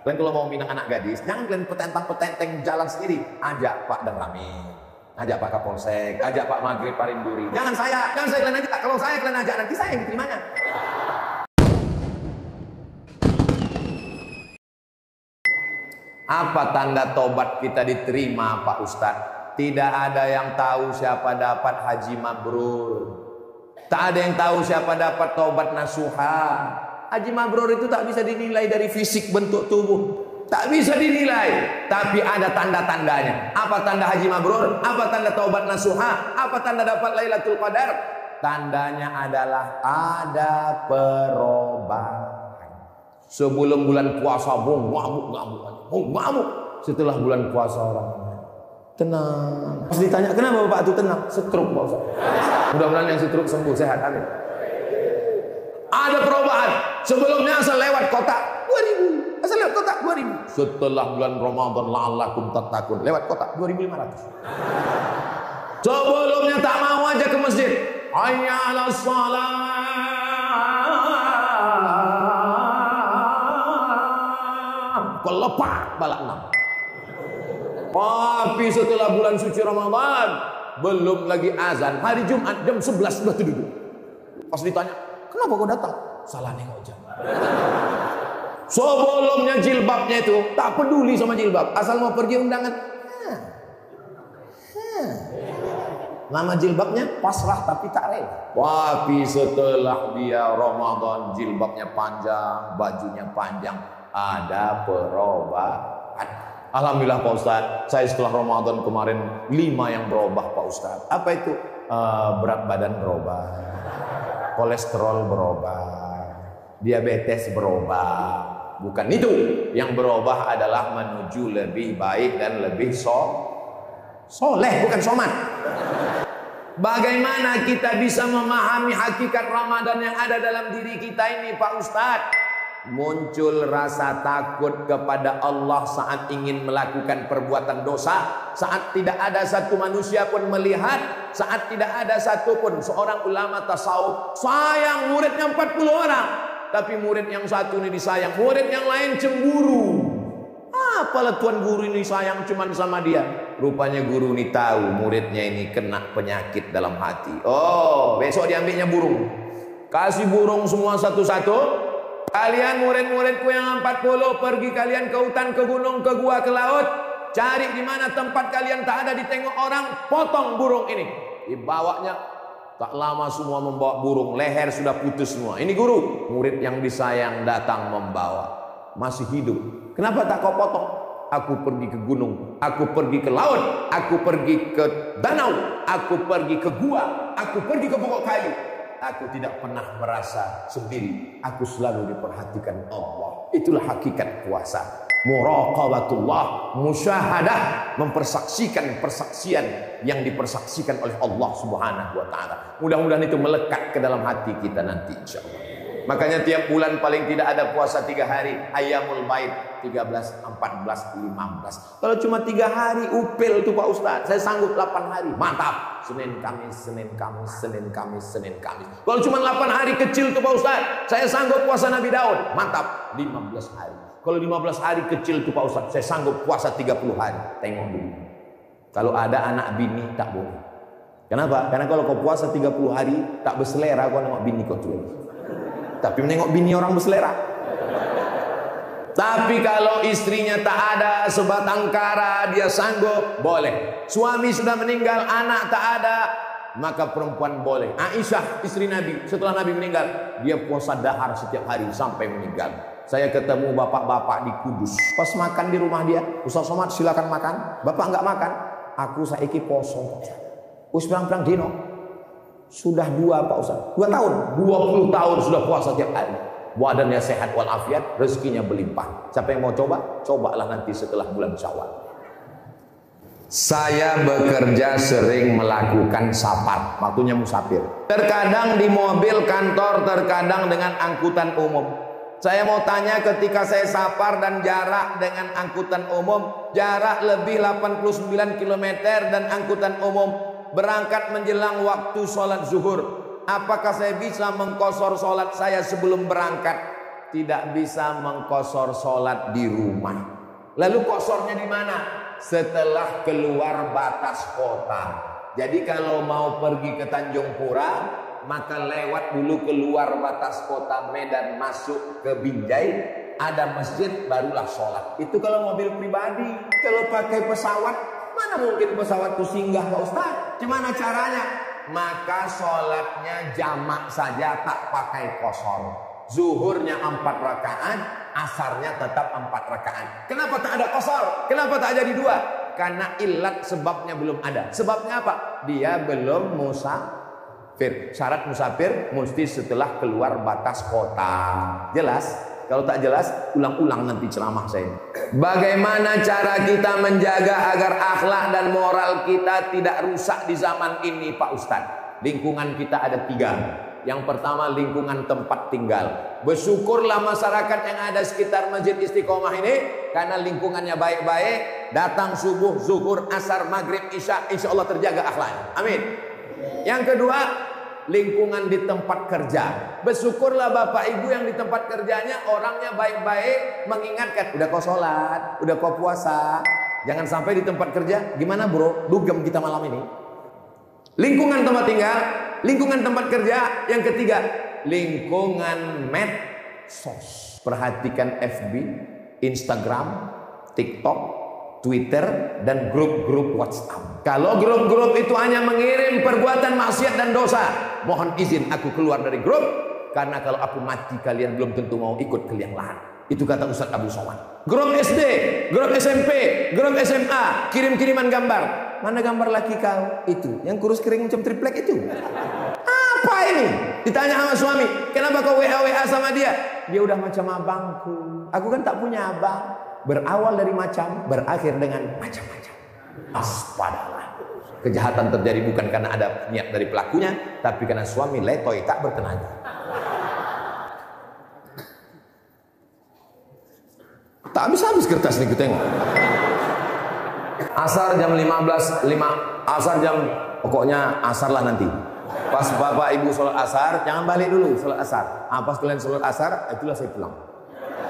Kalian kalau mau minang anak gadis, jangan kalian petentang-petenteng jalan sendiri. Ajak Pak Dan Ramil, ajak Pak Kapolsek, ajak Pak Maghrib Parinduri. Jangan saya kalian ajak. Kalau saya kalian ajak, nanti saya yang diterimanya. Apa tanda tobat kita diterima, Pak Ustadz? Tidak ada yang tahu siapa dapat haji mabrur. Tak ada yang tahu siapa dapat tobat nasuha. Haji mabrur itu tak bisa dinilai dari fisik bentuk tubuh. Tak bisa dinilai. Tapi ada tanda-tandanya. Apa tanda haji mabrur? Apa tanda tobat nasuha? Apa tanda dapat Lailatul Qadar? Tandanya adalah ada perubahan. Sebelum bulan puasa ngamuk. Setelah bulan puasa orang tenang. Pas ditanya kenapa Bapak itu tenang? Stroke Pak Ustaz. Mudah-mudahan yang stroke sembuh, sehat, amin. Ada perubahan. Sebelumnya asal lewat kotak 2000, asal lewat kotak 2000. Setelah bulan Ramadan la'allakum tattaqun, lewat kotak 2500. Sebelumnya tak mau aja ke masjid. Hayya 'alas shalah. Kelepak balak 6. Tapi setelah bulan suci Ramadan, belum lagi azan, hari Jumat jam 11 sudah duduk. Pas ditanya, kenapa kau datang? Salah nih kau jam. Sebelumnya jilbabnya itu tak peduli sama jilbab, asal mau pergi undangan. Nama jilbabnya pasrah tapi tak rela. Tapi setelah dia Ramadan, jilbabnya panjang, bajunya panjang, ada perubahan. Alhamdulillah Pak Ustadz, saya setelah Ramadan kemarin 5 yang berubah Pak Ustadz. Apa itu? Berat badan berubah, kolesterol berubah, diabetes berubah. Bukan itu, yang berubah adalah menuju lebih baik dan lebih soleh, bukan somat. Bagaimana kita bisa memahami hakikat Ramadan yang ada dalam diri kita ini Pak Ustadz? Muncul rasa takut kepada Allah saat ingin melakukan perbuatan dosa, saat tidak ada satu manusia pun melihat, saat tidak ada satu pun seorang ulama tasawuf sayang muridnya 40 orang, tapi murid yang satu ini disayang, murid yang lain cemburu. Apalah tuan guru ini sayang cuman sama dia. Rupanya guru ini tahu muridnya ini kena penyakit dalam hati. Oh, besok diambilnya burung, kasih burung semua satu-satu. Kalian murid-muridku yang 40 pergi kalian ke hutan, ke gunung, ke gua, ke laut. Cari di mana tempat kalian tak ada ditengok orang, potong burung ini. Dibawanya, tak lama semua membawa burung, leher sudah putus semua. Ini guru, murid yang disayang datang membawa, masih hidup. Kenapa tak kau potong? Aku pergi ke gunung, aku pergi ke laut, aku pergi ke danau, aku pergi ke gua, aku pergi ke pokok kayu. Aku tidak pernah merasa sendiri. Aku selalu diperhatikan Allah. Itulah hakikat puasa. Muraqabatullah, musyahadah, mempersaksikan persaksian yang dipersaksikan oleh Allah Subhanahu wa taala. Mudah-mudahan itu melekat ke dalam hati kita nanti insyaallah. Makanya tiap bulan paling tidak ada puasa 3 hari, Ayyamul Bait 13, 14, 15. Kalau cuma 3 hari upil tuh Pak Ustadz, saya sanggup 8 hari, mantap. Senin Kamis, Senin Kamis, Senin Kamis, Senin Kamis. Kalau cuma 8 hari kecil tuh Pak Ustadz, saya sanggup puasa Nabi Daud, mantap. 15 hari. Kalau 15 hari kecil tuh Pak Ustadz, saya sanggup puasa 30 hari. Tengok dulu. Kalau ada anak bini tak boleh. Kenapa? Karena kalau kau puasa 30 hari tak berselera, kau nengok bini kau tuh. Tapi menengok bini orang berselera. Tapi kalau istrinya tak ada, sebatang kara, dia sanggup, boleh. Suami sudah meninggal, anak tak ada, maka perempuan boleh. Aisyah istri Nabi, setelah Nabi meninggal, dia puasa dahar setiap hari sampai meninggal. Saya ketemu bapak-bapak di Kudus, pas makan di rumah dia, Ustaz Somad silakan makan. Bapak enggak makan, aku saiki poso. Us perang-perang dino. Sudah 2 Pak Ustaz, 2 tahun, 20 tahun sudah puasa tiap hari. Badannya sehat walafiat, rezekinya berlimpah. Siapa yang mau coba? Cobalah nanti setelah bulan Syawal. Saya bekerja sering melakukan safar, waktunya musafir. Terkadang di mobil kantor, terkadang dengan angkutan umum. Saya mau tanya, ketika saya safar dan jarak dengan angkutan umum, jarak lebih 89 km dan angkutan umum, berangkat menjelang waktu sholat zuhur, apakah saya bisa mengqashar sholat saya sebelum berangkat? tidak bisa mengkosor sholat di rumah. Lalu kosornya di mana? Setelah keluar batas kota. Jadi kalau mau pergi ke Tanjung Pura, maka lewat dulu keluar batas kota Medan, masuk ke Binjai, ada masjid, barulah sholat. Itu kalau mobil pribadi. Kalau pakai pesawat, mana mungkin pesawat itu singgah Pak Ustaz? Gimana caranya? Maka sholatnya jamak saja, tak pakai kosor. Zuhurnya 4 rakaat, asarnya tetap 4 rakaat. Kenapa tak ada kosor? Kenapa tak jadi 2? Karena ilat sebabnya belum ada. Sebabnya apa? Dia belum musafir. Syarat musafir mesti setelah keluar batas kota. Jelas? Kalau tak jelas, ulang-ulang nanti ceramah saya. Bagaimana cara kita menjaga agar akhlak dan moral kita tidak rusak di zaman ini, Pak Ustadz? Lingkungan kita ada 3. Yang pertama, lingkungan tempat tinggal. Bersyukurlah masyarakat yang ada sekitar Masjid Istiqomah ini, karena lingkungannya baik-baik. Datang subuh, zuhur, asar, maghrib, isya, insya Allah terjaga akhlaknya. Amin. Yang kedua, lingkungan di tempat kerja. Bersyukurlah Bapak Ibu yang di tempat kerjanya orangnya baik-baik, mengingatkan, udah kau sholat, udah kau puasa. Jangan sampai di tempat kerja, gimana bro, dugem kita malam ini. Lingkungan tempat tinggal, lingkungan tempat kerja. Yang ketiga, lingkungan medsos. Perhatikan FB, Instagram, TikTok, Twitter, dan grup-grup WhatsApp. Kalau grup-grup itu hanya mengirim perbuatan maksiat dan dosa, mohon izin aku keluar dari grup, karena kalau aku mati kalian belum tentu mau ikut ke liang lahat. Itu kata Ustaz Abdul Somad. Grup SD, grup SMP, grup SMA, kirim-kiriman gambar. Mana gambar laki kau? Itu yang kurus kering macam triplek itu. Apa ini? Ditanya sama suami, kenapa kau WA sama dia? Dia udah macam abangku. Aku kan tak punya abang. Berawal dari macam, berakhir dengan macam-macam. Waspadalah. Kejahatan terjadi bukan karena ada niat dari pelakunya, tapi karena suami letoy tak bertenaga. Tak habis-habis kertas nih kita tengok. Asar jam 15.05. Asar jam, pokoknya asar lah nanti. Pas Bapak Ibu sholat asar, jangan balik dulu sholat asar. Pas kalian sholat asar, itulah saya pulang.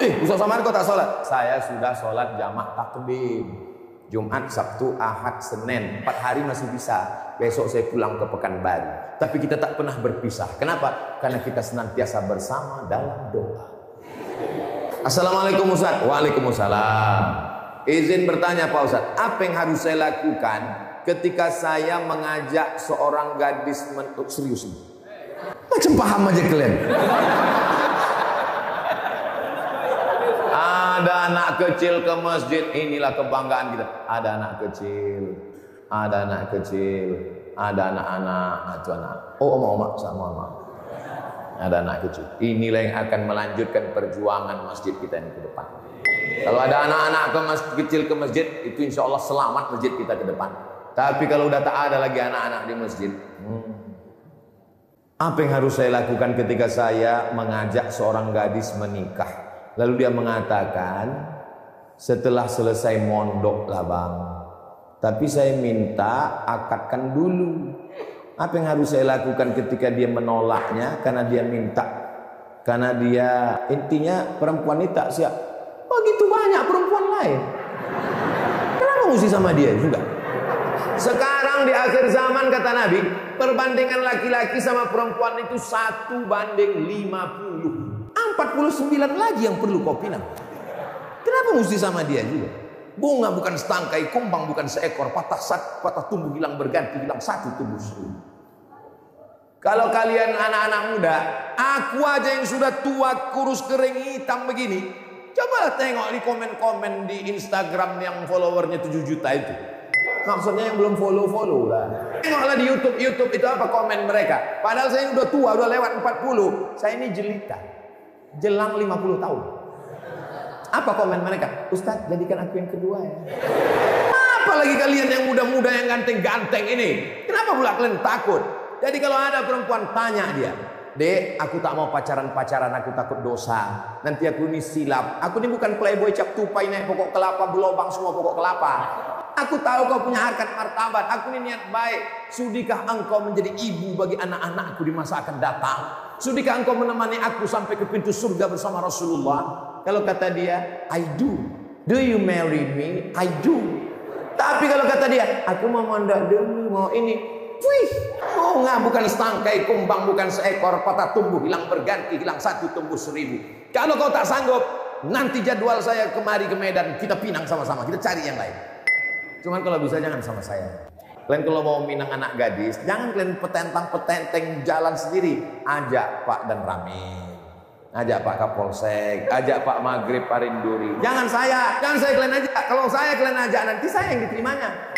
Ustaz Samad kok tak sholat? Saya sudah sholat jamak takdim. Jumat, Sabtu, Ahad, Senin, 4 hari masih bisa. Besok saya pulang ke Pekanbaru. Tapi kita tak pernah berpisah. Kenapa? Karena kita senantiasa bersama dalam doa. Assalamualaikum Ustaz. Waalaikumsalam. Izin bertanya Pak Ustaz, apa yang harus saya lakukan ketika saya mengajak seorang gadis serius? Macam paham aja kalian. Ada anak kecil ke masjid, inilah kebanggaan kita. Ada anak kecil, ada anak kecil, ada anak-anak, itu anak. Oh, oma-oma, sama oma. Ada anak kecil. Inilah yang akan melanjutkan perjuangan masjid kita ini ke depan. Kalau ada anak-anak kecil ke masjid, itu insya Allah selamat masjid kita ke depan. Tapi kalau udah tak ada lagi anak-anak di masjid, apa yang harus saya lakukan ketika saya mengajak seorang gadis menikah? Lalu dia mengatakan, setelah selesai mondok lah bang, tapi saya minta akadkan dulu. Apa yang harus saya lakukan ketika dia menolaknya? Karena dia minta, karena dia intinya perempuan ini tak siap. Begitu banyak perempuan lain, kenapa mesti sama dia juga? Sekarang di akhir zaman kata Nabi, perbandingan laki-laki sama perempuan itu 1:50. 49 lagi yang perlu kau pinang. Kenapa mesti sama dia juga? Bunga bukan setangkai, kumbang bukan seekor, patah tumbuh hilang berganti, hilang satu tumbuh seribu. Kalau kalian anak-anak muda, aku aja yang sudah tua, kurus, kering, hitam begini, cobalah tengok di komen-komen di Instagram yang followernya 7 juta itu. Maksudnya yang belum follow lah. Tengoklah di YouTube itu apa komen mereka. Padahal saya udah tua, udah lewat 40. Saya ini jelita, jelang 50 tahun. Apa komen mereka? Ustaz, jadikan aku yang kedua ya. Apalagi kalian yang muda-muda yang ganteng-ganteng ini, kenapa pula kalian takut? Jadi kalau ada perempuan tanya dia, Dek, aku tak mau pacaran-pacaran, aku takut dosa. Nanti aku ini silap. Aku ini bukan playboy cap tupai naik pokok kelapa, belobang semua pokok kelapa. Aku tahu kau punya harkat martabat. Aku ini niat baik. Sudikah engkau menjadi ibu bagi anak-anakku di masa akan datang? Sudikah engkau menemani aku sampai ke pintu surga bersama Rasulullah? Kalau kata dia, I do. Do you marry me? I do. Tapi kalau kata dia, aku mau mondok dulu, mau ini. Wih, bunga bukan setangkai kumbang, bukan seekor, patah tumbuh, hilang berganti, hilang satu tumbuh 1000. Kalau kau tak sanggup, nanti jadwal saya kemari ke Medan, kita pinang sama-sama, kita cari yang lain. Cuman kalau bisa jangan sama saya. Kalian kalau mau minang anak gadis, jangan kalian petentang-petenteng jalan sendiri. Ajak Pak dan Ramin, ajak Pak Kapolsek, ajak Pak Maghrib Parinduri. Jangan saya kalian ajak. Kalau saya kalian ajak, nanti saya yang diterimanya.